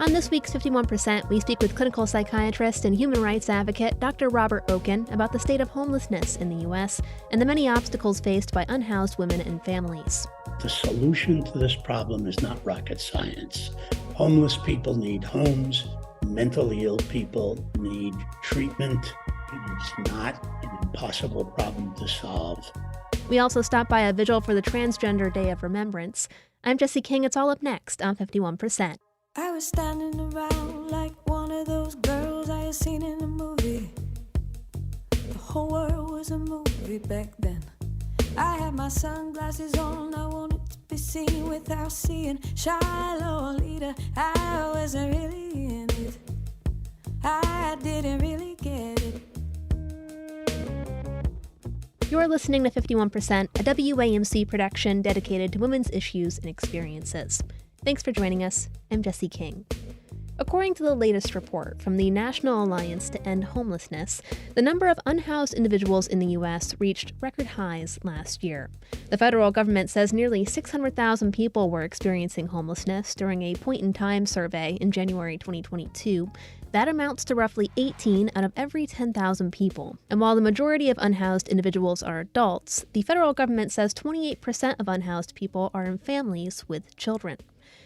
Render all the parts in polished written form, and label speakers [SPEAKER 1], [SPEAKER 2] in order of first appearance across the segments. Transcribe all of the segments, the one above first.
[SPEAKER 1] On this week's 51%, we speak with clinical psychiatrist and human rights advocate Dr. Robert Okin about the state of homelessness in the U.S. and the many obstacles faced by unhoused women and families.
[SPEAKER 2] The solution to this problem is not rocket science. Homeless people need homes. Mentally ill people need treatment. It's not an impossible problem to solve.
[SPEAKER 1] We also stop by a vigil for the Transgender Day of Remembrance. I'm Jesse King. It's all up next on 51%.
[SPEAKER 3] I was standing around like one of those girls I had seen in a movie. The whole world was a movie back then. I had my sunglasses on, I wanted to be seen without seeing shy Lolita. I wasn't really in it, I didn't really get it.
[SPEAKER 1] You're listening to 51%, a WAMC production dedicated to women's issues and experiences. Thanks for joining us. I'm Jesse King. According to the latest report from the National Alliance to End Homelessness, the number of unhoused individuals in the U.S. reached record highs last year. The federal government says nearly 600,000 people were experiencing homelessness during a point-in-time survey in January 2022. That amounts to roughly 18 out of every 10,000 people. And while the majority of unhoused individuals are adults, the federal government says 28% of unhoused people are in families with children.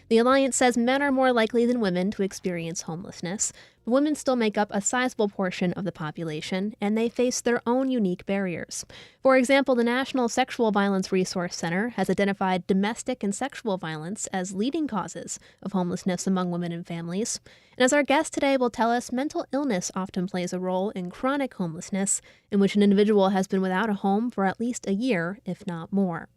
[SPEAKER 1] The Alliance says men are more likely than women to experience homelessness, but women still make up a sizable portion of the population, and they face their own unique barriers. For example, the National Sexual Violence Resource Center has identified domestic and sexual violence as leading causes of homelessness among women and families. And as our guest today will tell us, mental illness often plays a role in chronic homelessness, in which an individual has been without a home for at least a year, if not more.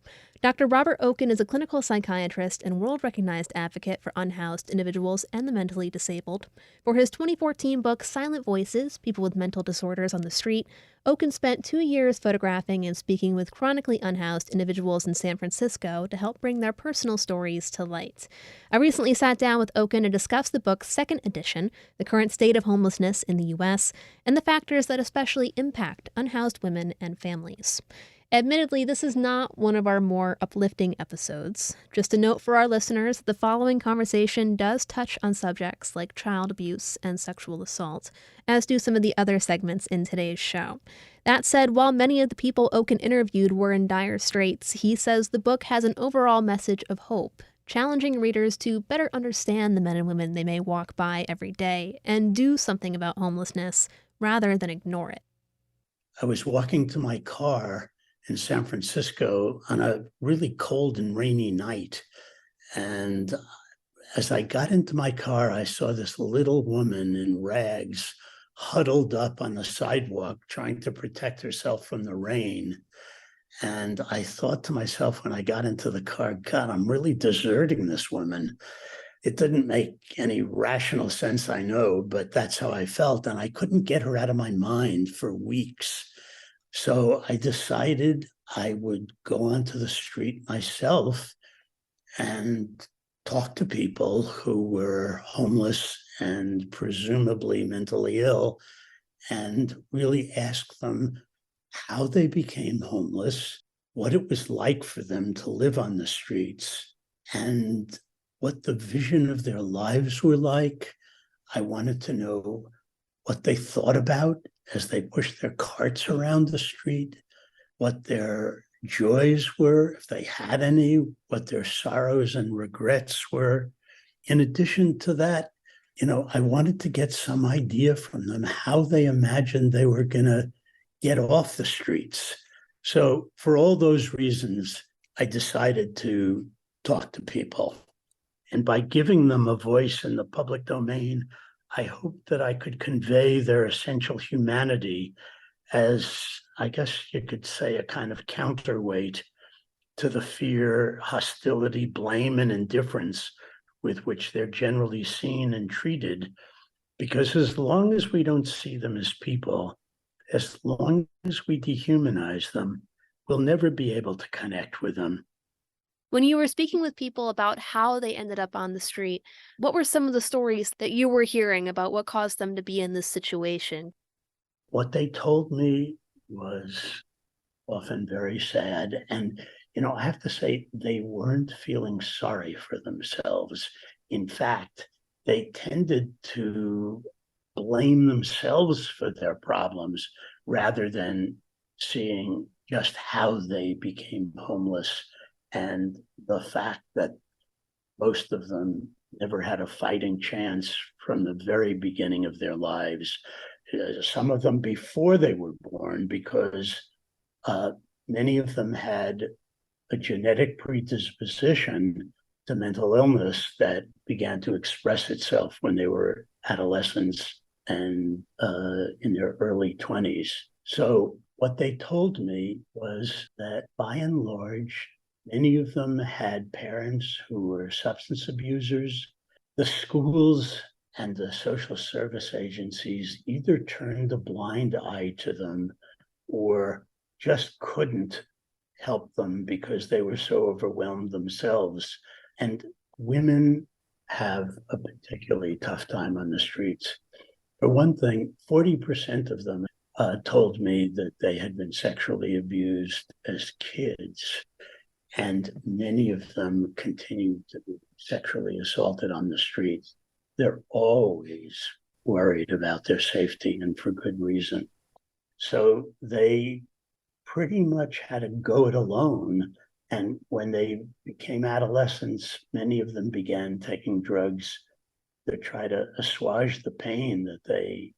[SPEAKER 1] Dr. Robert Okin is a clinical psychiatrist and world-recognized advocate for unhoused individuals and the mentally disabled. For his 2014 book, Silent Voices, People with Mental Disorders on the Street, Okin spent 2 years photographing and speaking with chronically unhoused individuals in San Francisco to help bring their personal stories to light. I recently sat down with Okin to discuss the book's second edition, the current state of homelessness in the U.S., and the factors that especially impact unhoused women and families. Admittedly, this is not one of our more uplifting episodes. Just a note for our listeners, the following conversation does touch on subjects like child abuse and sexual assault, as do some of the other segments in today's show. That said, while many of the people Okin interviewed were in dire straits, he says the book has an overall message of hope, challenging readers to better understand the men and women they may walk by every day and do something about homelessness rather than ignore it.
[SPEAKER 2] I was walking to my car in San Francisco on a really cold and rainy night. And as I got into my car, I saw this little woman in rags huddled up on the sidewalk trying to protect herself from the rain. And I thought to myself when I got into the car, God, I'm really deserting this woman. It didn't make any rational sense, I know, but that's how I felt. And I couldn't get her out of my mind for weeks. So I decided I would go onto the street myself and talk to people who were homeless and presumably mentally ill and really ask them how they became homeless, what it was like for them to live on the streets, and what the vision of their lives were like. I wanted to know what they thought about as they pushed their carts around the street, what their joys were, if they had any, what their sorrows and regrets were. In addition to that, I wanted to get some idea from them how they imagined they were going to get off the streets. So for all those reasons, I decided to talk to people. And by giving them a voice in the public domain, I hoped that I could convey their essential humanity as, I guess you could say, a kind of counterweight to the fear, hostility, blame, and indifference with which they're generally seen and treated. Because as long as we don't see them as people, as long as we dehumanize them, we'll never be able to connect with them.
[SPEAKER 1] When you were speaking with people about how they ended up on the street, what were some of the stories that you were hearing about what caused them to be in this situation?
[SPEAKER 2] What they told me was often very sad. And I have to say they weren't feeling sorry for themselves. In fact, they tended to blame themselves for their problems rather than seeing just how they became homeless and the fact that most of them never had a fighting chance from the very beginning of their lives. Some of them before they were born, because many of them had a genetic predisposition to mental illness that began to express itself when they were adolescents and in their early 20s. So what they told me was that by and large, many of them had parents who were substance abusers. The schools and the social service agencies either turned a blind eye to them or just couldn't help them because they were so overwhelmed themselves. And women have a particularly tough time on the streets. For one thing, 40% of them told me that they had been sexually abused as kids, and many of them continued to be sexually assaulted on the streets. They're always worried about their safety, and for good reason. So they pretty much had to go it alone. And when they became adolescents, many of them began taking drugs to try to assuage the pain that they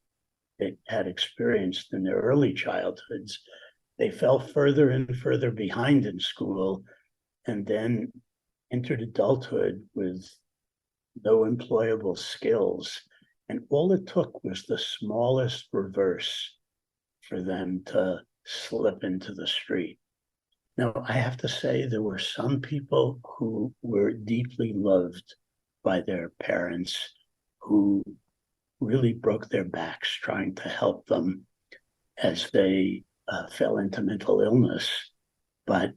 [SPEAKER 2] had experienced in their early childhoods. They fell further and further behind in school and then entered adulthood with no employable skills. And all it took was the smallest reverse for them to slip into the street. Now, I have to say there were some people who were deeply loved by their parents who really broke their backs trying to help them as they fell into mental illness. But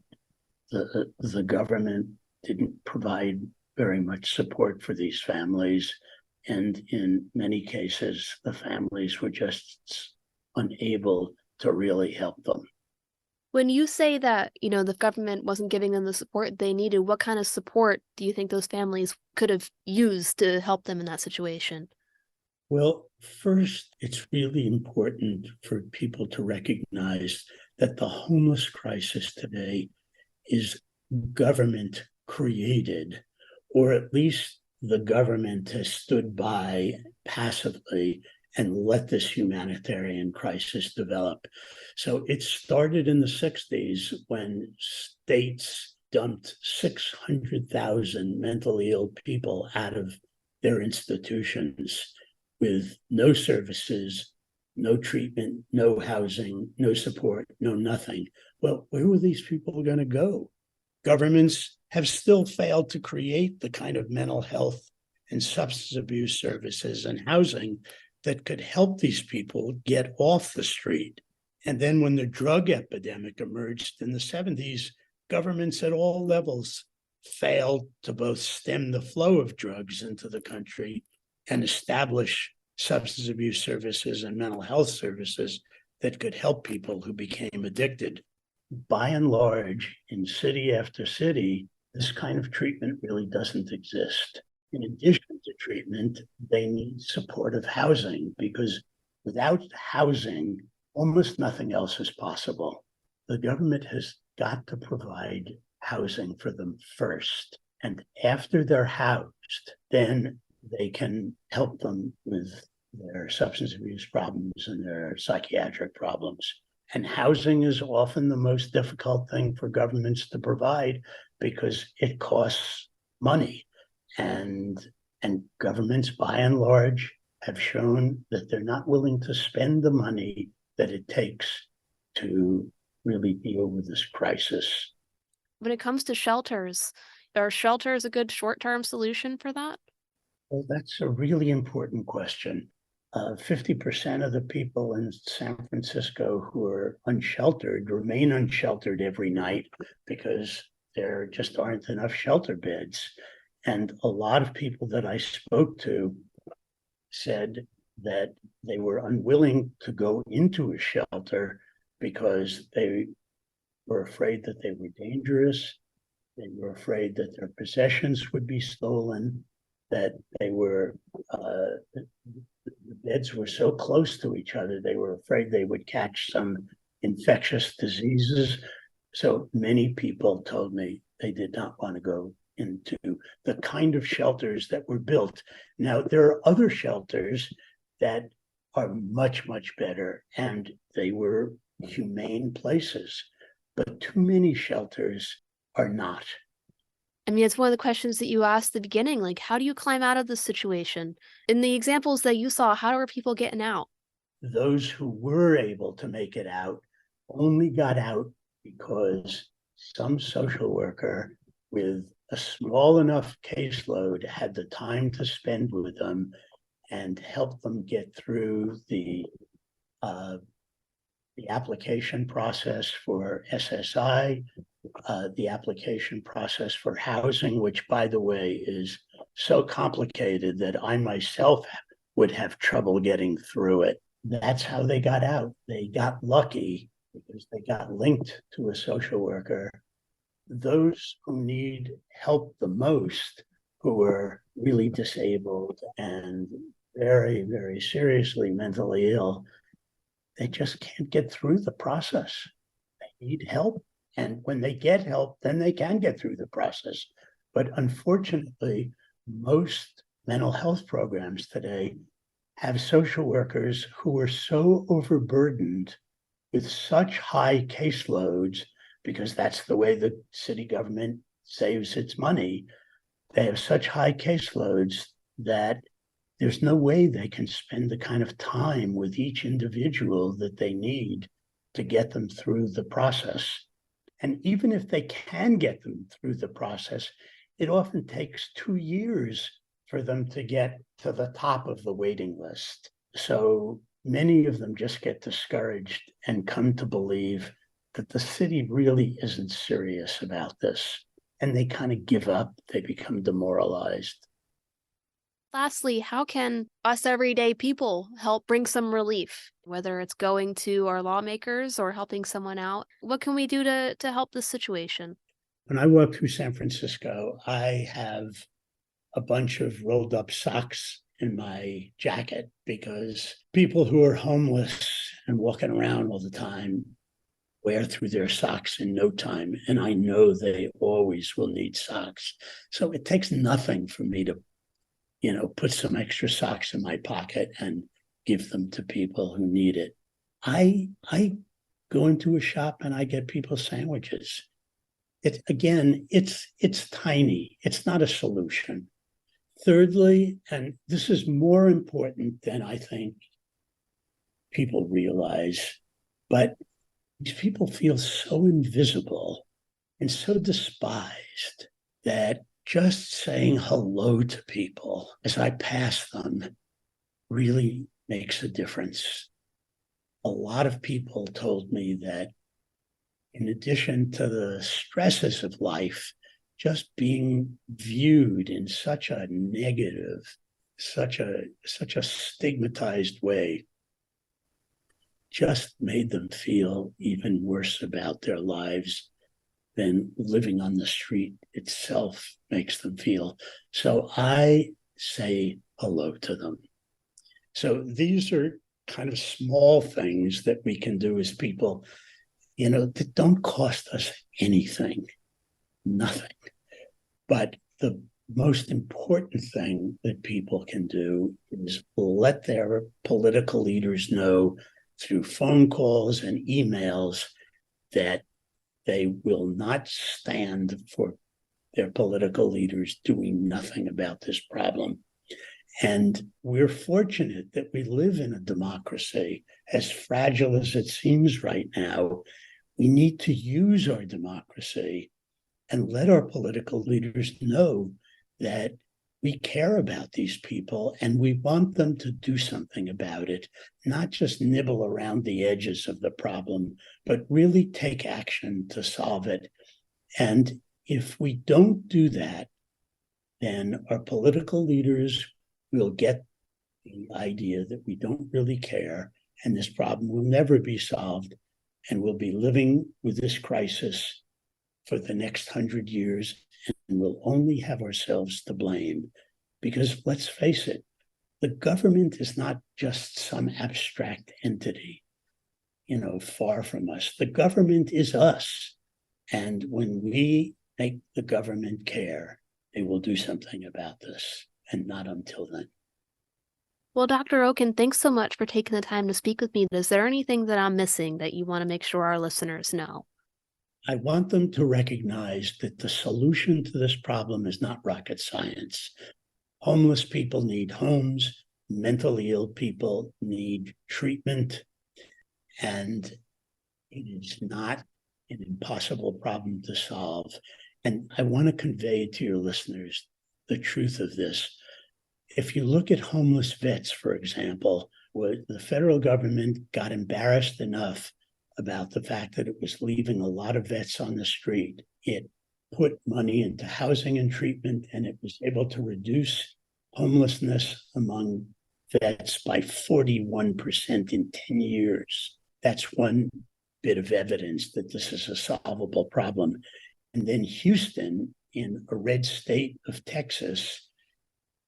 [SPEAKER 2] the government didn't provide very much support for these families. And in many cases, the families were just unable to really help them.
[SPEAKER 1] When you say that, the government wasn't giving them the support they needed, what kind of support do you think those families could have used to help them in that situation?
[SPEAKER 2] Well, first, it's really important for people to recognize that the homeless crisis today is government created, or at least the government has stood by passively and let this humanitarian crisis develop. So it started in the 60s when states dumped 600,000 mentally ill people out of their institutions with no services, no treatment, no housing, no support, no nothing. Well, where were these people going to go? Governments have still failed to create the kind of mental health and substance abuse services and housing that could help these people get off the street. And then when the drug epidemic emerged in the 70s, governments at all levels failed to both stem the flow of drugs into the country and establish substance abuse services and mental health services that could help people who became addicted. By and large, in city after city, this kind of treatment really doesn't exist. In addition to treatment, they need supportive housing because without housing, almost nothing else is possible. The government has got to provide housing for them first. And after they're housed, then they can help them with their substance abuse problems and their psychiatric problems. And housing is often the most difficult thing for governments to provide because it costs money. And governments, by and large, have shown that they're not willing to spend the money that it takes to really deal with this crisis.
[SPEAKER 1] When it comes to shelters, are shelters a good short-term solution for that?
[SPEAKER 2] Well, that's a really important question. 50% of the people in San Francisco who are unsheltered remain unsheltered every night because there just aren't enough shelter beds. And a lot of people that I spoke to said that they were unwilling to go into a shelter because they were afraid that they were dangerous. They were afraid that their possessions would be stolen, that the beds were so close to each other, they were afraid they would catch some infectious diseases. So many people told me they did not want to go into the kind of shelters that were built. Now, there are other shelters that are much, much better, and they were humane places, but too many shelters are not.
[SPEAKER 1] I mean, it's one of the questions that you asked at the beginning, like, how do you climb out of this situation? In the examples that you saw, how are people getting out?
[SPEAKER 2] Those who were able to make it out only got out because some social worker with a small enough caseload had the time to spend with them and help them get through the application process for SSI, the application process for housing, which, by the way, is so complicated that I myself would have trouble getting through it. That's how they got out. They got lucky because they got linked to a social worker. Those who need help the most, who are really disabled and very, very seriously mentally ill, they just can't get through the process. They need help. And when they get help, then they can get through the process. But unfortunately, most mental health programs today have social workers who are so overburdened with such high caseloads, because that's the way the city government saves its money. They have such high caseloads that there's no way they can spend the kind of time with each individual that they need to get them through the process. And even if they can get them through the process, it often takes 2 years for them to get to the top of the waiting list. So many of them just get discouraged and come to believe that the city really isn't serious about this. And they kind of give up, they become demoralized.
[SPEAKER 1] Lastly, how can us everyday people help bring some relief, whether it's going to our lawmakers or helping someone out? What can we do to help this situation?
[SPEAKER 2] When I walk through San Francisco, I have a bunch of rolled up socks in my jacket because people who are homeless and walking around all the time wear through their socks in no time. And I know they always will need socks. So it takes nothing for me to put some extra socks in my pocket and give them to people who need it. I go into a shop and I get people sandwiches. It's tiny. It's not a solution. Thirdly, and this is more important than I think people realize, but these people feel so invisible and so despised that just saying hello to people as I pass them really makes a difference. A lot of people told me that in addition to the stresses of life, just being viewed in such a negative, such a stigmatized way, just made them feel even worse about their lives than living on the street itself makes them feel. So I say hello to them. So these are kind of small things that we can do as people, that don't cost us anything, nothing. But the most important thing that people can do is let their political leaders know through phone calls and emails that they will not stand for their political leaders doing nothing about this problem. And we're fortunate that we live in a democracy. As fragile as it seems right now, we need to use our democracy and let our political leaders know that we care about these people and we want them to do something about it, not just nibble around the edges of the problem, but really take action to solve it. And if we don't do that, then our political leaders will get the idea that we don't really care and this problem will never be solved. and we'll be living with this crisis for the next 100 years, and we'll only have ourselves to blame. Because let's face it, the government is not just some abstract entity, far from us. The government is us. And when we make the government care, they will do something about this, and not until then.
[SPEAKER 1] Well, Dr. Okin, thanks so much for taking the time to speak with me. Is there anything that I'm missing that you want to make sure our listeners know?
[SPEAKER 2] I want them to recognize that the solution to this problem is not rocket science. Homeless people need homes. Mentally ill people need treatment. And it is not an impossible problem to solve. And I want to convey to your listeners the truth of this. If you look at homeless vets, for example, where the federal government got embarrassed enough about the fact that it was leaving a lot of vets on the street, it put money into housing and treatment, and it was able to reduce homelessness among vets by 41% in 10 years. That's one bit of evidence that this is a solvable problem. And then Houston, in a red state of Texas,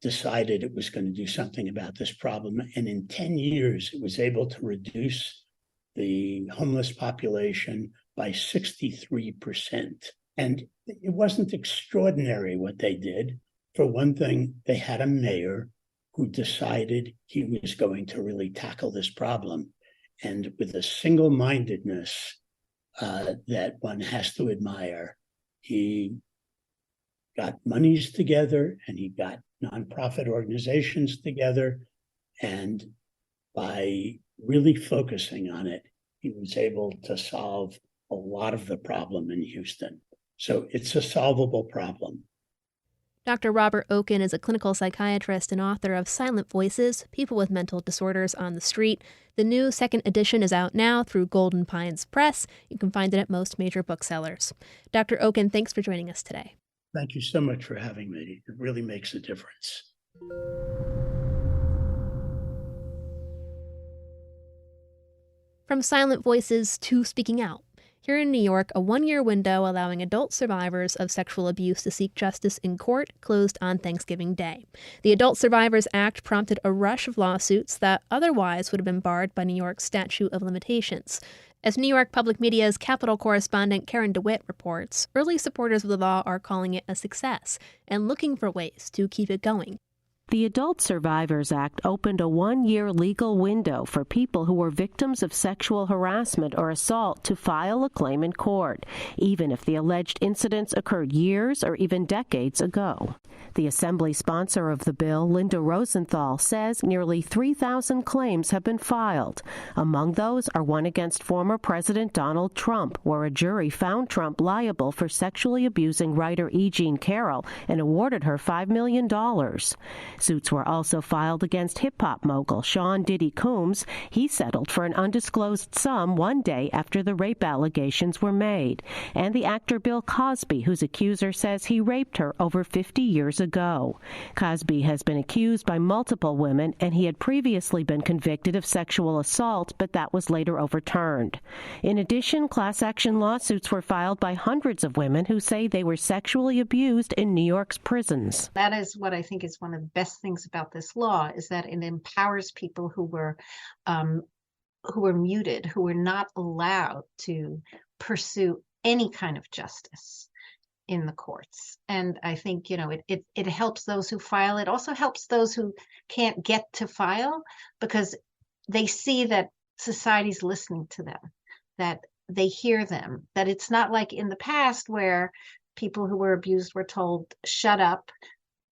[SPEAKER 2] decided it was going to do something about this problem. And in 10 years, it was able to reduce the homeless population by 63%. And it wasn't extraordinary what they did. For one thing, they had a mayor who decided he was going to really tackle this problem. And with a single-mindedness that one has to admire, he got monies together and he got nonprofit organizations together. And by really focusing on it, he was able to solve a lot of the problem in Houston. So it's a solvable problem.
[SPEAKER 1] Dr. Robert Okin is a clinical psychiatrist and author of Silent Voices, People with Mental Disorders on the Street. The new second edition is out now through Golden Pines Press. You can find it at most major booksellers. Dr. Okin, thanks for joining us today.
[SPEAKER 2] Thank you so much for having me. It really makes a difference.
[SPEAKER 1] From Silent Voices to Speaking Out. Here in New York, a one-year window allowing adult survivors of sexual abuse to seek justice in court closed on Thanksgiving Day. The Adult Survivors Act prompted a rush of lawsuits that otherwise would have been barred by New York's statute of limitations. As New York Public Media's Capitol correspondent Karen DeWitt reports, early supporters of the law are calling it a success and looking for ways to keep it going.
[SPEAKER 4] The Adult Survivors Act opened a one-year legal window for people who were victims of sexual harassment or assault to file a claim in court, even if the alleged incidents occurred years or even decades ago. The assembly sponsor of the bill, Linda Rosenthal, says nearly 3,000 claims have been filed. Among those are one against former President Donald Trump, where a jury found Trump liable for sexually abusing writer E. Jean Carroll and awarded her $5 million. Suits were also filed against hip-hop mogul Sean Diddy Combs. He settled for an undisclosed sum one day after the rape allegations were made. And the actor Bill Cosby, whose accuser says he raped her over 50 years ago. Cosby has been accused by multiple women, and he had previously been convicted of sexual assault, but that was later overturned. In addition, class action lawsuits were filed by hundreds of women who say they were sexually abused in New York's prisons.
[SPEAKER 5] That is what I think is one of the best things about this law, is that it empowers people who were muted, who were not allowed to pursue any kind of justice in the courts. And I think, it helps those who file. It also helps those who can't get to file, because they see that society's listening to them, that they hear them, that it's not like in the past where people who were abused were told, shut up,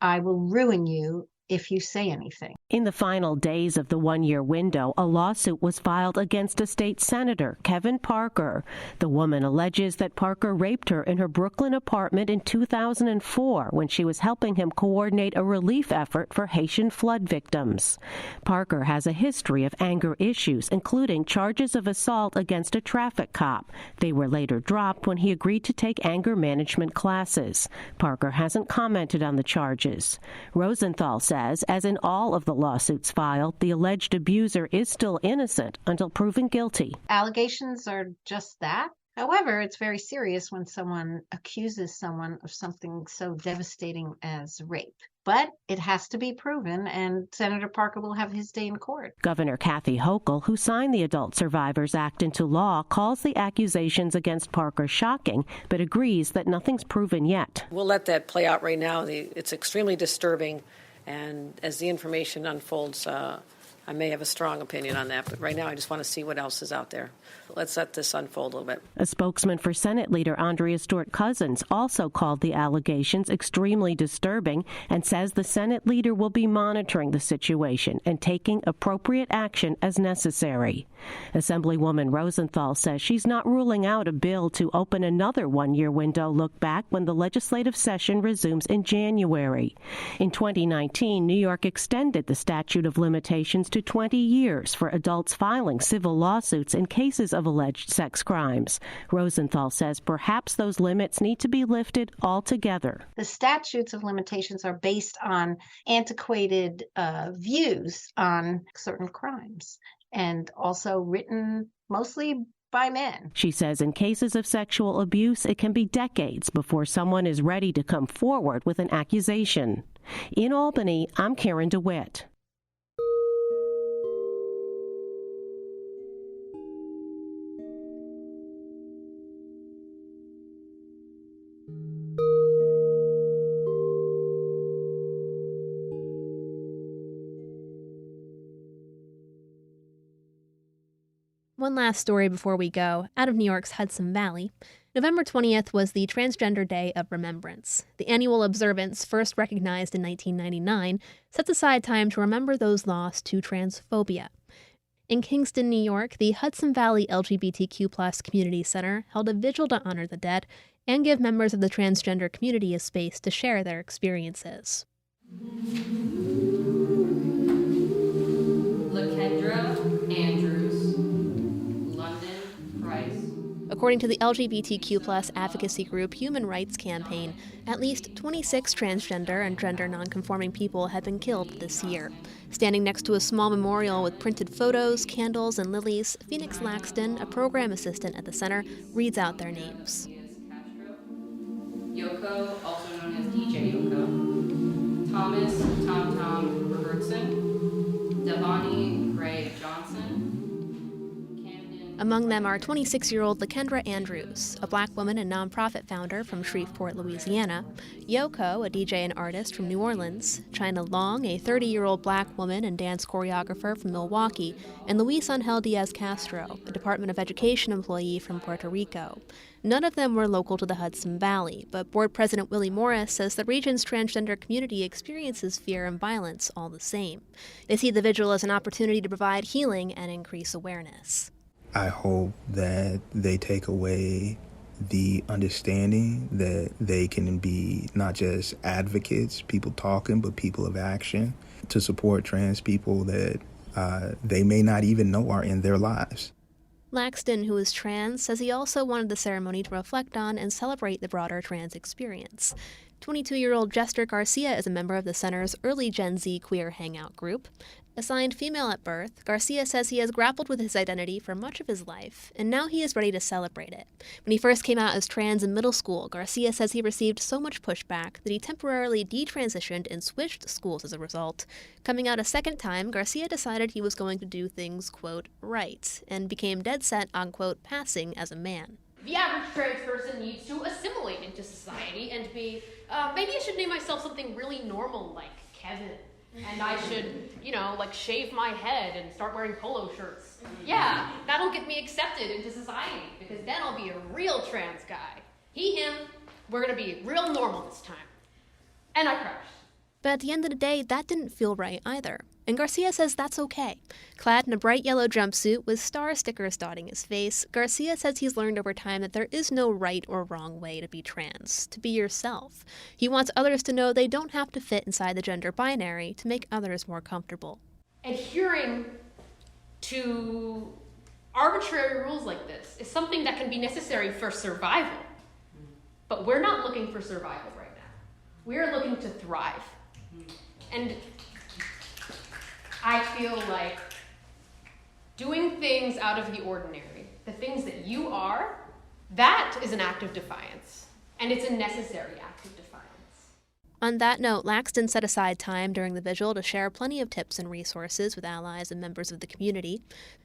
[SPEAKER 5] I will ruin you if you say anything.
[SPEAKER 4] In the final days of the one-year window, a lawsuit was filed against a state senator, Kevin Parker. The woman alleges that Parker raped her in her Brooklyn apartment in 2004 when she was helping him coordinate a relief effort for Haitian flood victims. Parker has a history of anger issues, including charges of assault against a traffic cop. They were later dropped when he agreed to take anger management classes. Parker hasn't commented on the charges. Rosenthal says says, as in all of the lawsuits filed, the alleged abuser is still innocent until proven guilty.
[SPEAKER 5] Allegations are just that. However, it's very serious when someone accuses someone of something so devastating as rape. But it has to be proven, and Senator Parker will have his day in court.
[SPEAKER 4] Governor Kathy Hochul, who signed the Adult Survivors Act into law, calls the accusations against Parker shocking, but agrees that nothing's proven yet.
[SPEAKER 6] We'll let that play out right now. It's extremely disturbing, and as the information unfolds, I may have a strong opinion on that, but right now I just want to see what else is out there. Let's let this unfold a little bit.
[SPEAKER 4] A spokesman for Senate leader Andrea Stewart-Cousins also called the allegations extremely disturbing and says the Senate leader will be monitoring the situation and taking appropriate action as necessary. Assemblywoman Rosenthal says she's not ruling out a bill to open another one-year window look back when the legislative session resumes in January. In 2019, New York extended the statute of limitations to 20 years for adults filing civil lawsuits in cases of alleged sex crimes. Rosenthal says perhaps those limits need to be lifted altogether.
[SPEAKER 5] The statutes of limitations are based on antiquated views on certain crimes, and also written mostly by men.
[SPEAKER 4] She says in cases of sexual abuse, it can be decades before someone is ready to come forward with an accusation. In Albany, I'm Karen DeWitt.
[SPEAKER 1] One last story before we go, out of New York's Hudson Valley. November 20th was the Transgender Day of Remembrance. The annual observance, first recognized in 1999, sets aside time to remember those lost to transphobia. In Kingston, New York, the Hudson Valley LGBTQ+ Community Center held a vigil to honor the dead and give members of the transgender community a space to share their experiences. According to the LGBTQ+ advocacy group Human Rights Campaign, at least 26 transgender and gender nonconforming people have been killed this year. Standing next to a small memorial with printed photos, candles, and lilies, Phoenix Laxton, a program assistant at the center, reads out their names.
[SPEAKER 7] Yoko, also known as DJ Yoko. Thomas Tom Robertson. Devani Gray Johnson.
[SPEAKER 1] Among them are 26-year-old Lakendra Andrews, a black woman and nonprofit founder from Shreveport, Louisiana, Yoko, a DJ and artist from New Orleans, China Long, a 30-year-old black woman and dance choreographer from Milwaukee, and Luis Angel Diaz-Castro, a Department of Education employee from Puerto Rico. None of them were local to the Hudson Valley, but Board President Willie Morris says the region's transgender community experiences fear and violence all the same. They see the vigil as an opportunity to provide healing and increase awareness.
[SPEAKER 8] I hope that they take away the understanding that they can be not just advocates, people talking, but people of action to support trans people that they may not even know are in their lives.
[SPEAKER 1] Laxton, who is trans, says he also wanted the ceremony to reflect on and celebrate the broader trans experience. 22-year-old Jester Garcia is a member of the center's early Gen Z queer hangout group. Assigned female at birth, Garcia says he has grappled with his identity for much of his life, and now he is ready to celebrate it. When he first came out as trans in middle school, Garcia says he received so much pushback that he temporarily detransitioned and switched schools as a result. Coming out a second time, Garcia decided he was going to do things, quote, right, and became dead set on, quote, passing as a man.
[SPEAKER 9] The average trans person needs to assimilate into society and be, maybe I should name myself something really normal like Kevin. And I should, shave my head and start wearing polo shirts. Yeah, that'll get me accepted into society, because then I'll be a real trans guy. He, him, we're gonna be real normal this time. And I crashed.
[SPEAKER 1] But at the end of the day, that didn't feel right either. And Garcia says that's okay. Clad in a bright yellow jumpsuit with star stickers dotting his face, Garcia says he's learned over time that there is no right or wrong way to be trans, to be yourself. He wants others to know they don't have to fit inside the gender binary to make others more comfortable.
[SPEAKER 9] Adhering to arbitrary rules like this is something that can be necessary for survival. But we're not looking for survival right now. We're looking to thrive. And feel like doing things out of the ordinary, the things that you are, that is an act of defiance. And it's a necessary act of defiance.
[SPEAKER 1] On that note, Laxton set aside time during the vigil to share plenty of tips and resources with allies and members of the community.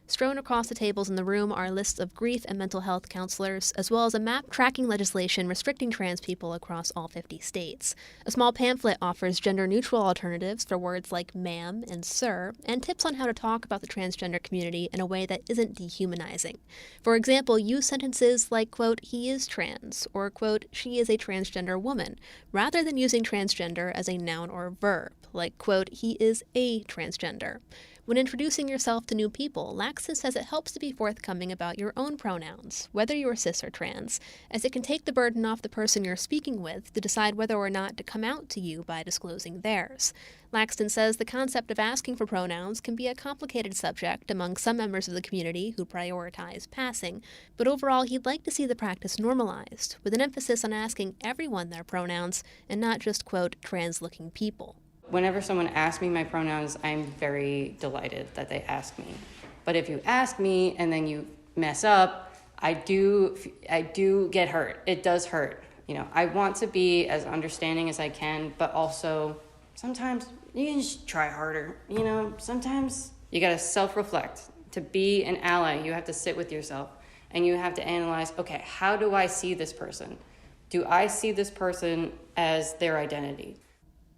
[SPEAKER 1] Strewn across the tables in the room are lists of grief and mental health counselors, as well as a map tracking legislation restricting trans people across all 50 states. A small pamphlet offers gender-neutral alternatives for words like ma'am and sir, and tips on how to talk about the transgender community in a way that isn't dehumanizing. For example, use sentences like, quote, he is trans, or, quote, she is a transgender woman, rather than using transgender as a noun or verb, like, quote, he is a transgender. When introducing yourself to new people, Laxton says it helps to be forthcoming about your own pronouns, whether you're cis or trans, as it can take the burden off the person you're speaking with to decide whether or not to come out to you by disclosing theirs. Laxton says the concept of asking for pronouns can be a complicated subject among some members of the community who prioritize passing, but overall he'd like to see the practice normalized, with an emphasis on asking everyone their pronouns and not just, quote, trans-looking people.
[SPEAKER 10] Whenever someone asks me my pronouns, I'm very delighted that they ask me. But if you ask me and then you mess up, I do get hurt. It does hurt. You know, I want to be as understanding as I can, but also sometimes you can just try harder. You know, sometimes you got to self-reflect. To be an ally, you have to sit with yourself and you have to analyze, okay, how do I see this person? Do I see this person as their identity?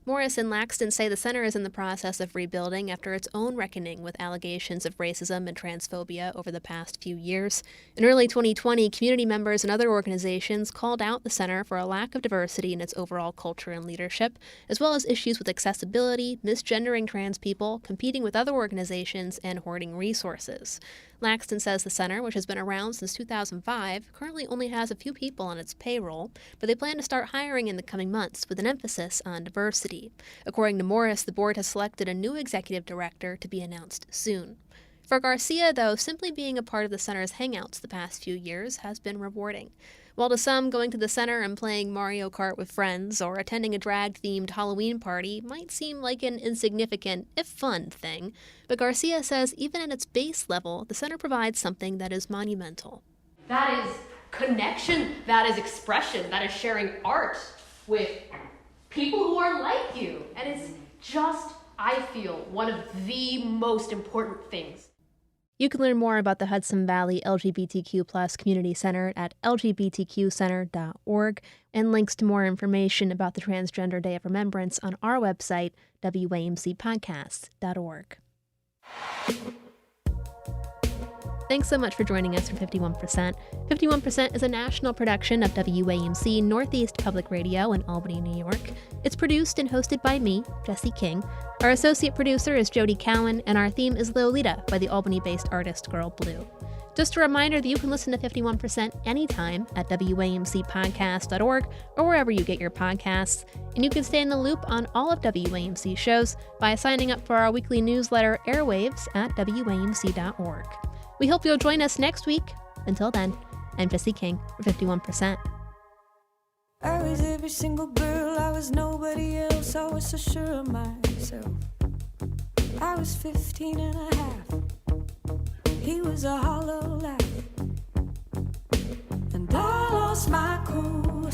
[SPEAKER 1] Morris and Laxton say the center is in the process of rebuilding after its own reckoning with allegations of racism and transphobia over the past few years. In early 2020, community members and other organizations called out the center for a lack of diversity in its overall culture and leadership, as well as issues with accessibility, misgendering trans people, competing with other organizations, and hoarding resources. Laxton says the center, which has been around since 2005, currently only has a few people on its payroll, but they plan to start hiring in the coming months with an emphasis on diversity. According to Morris, the board has selected a new executive director to be announced soon. For Garcia, though, simply being a part of the center's hangouts the past few years has been rewarding. While to some, going to the center and playing Mario Kart with friends or attending a drag-themed Halloween party might seem like an insignificant, if fun, thing, but Garcia says even at its base level, the center provides something that is monumental.
[SPEAKER 9] That is connection, that is expression, that is sharing art with people who are like you. And it's just, I feel, one of the most important things.
[SPEAKER 1] You can learn more about the Hudson Valley LGBTQ+ Community Center at lgbtqcenter.org, and links to more information about the Transgender Day of Remembrance on our website, wamcpodcasts.org. Thanks so much for joining us for 51%. 51% is a national production of WAMC Northeast Public Radio in Albany, New York. It's produced and hosted by me, Jesse King. Our associate producer is Jody Cowan, and our theme is Lolita by the Albany-based artist Girl Blue. Just a reminder that you can listen to 51% anytime at wamcpodcast.org or wherever you get your podcasts, and you can stay in the loop on all of WAMC's shows by signing up for our weekly newsletter Airwaves at wamc.org. We hope you'll join us next week. Until then, I'm Jesse King for 51%.
[SPEAKER 3] I was every single girl, I was nobody else, I was so sure of myself. I was 15 and a half, he was a hollow laugh, and I lost my cool.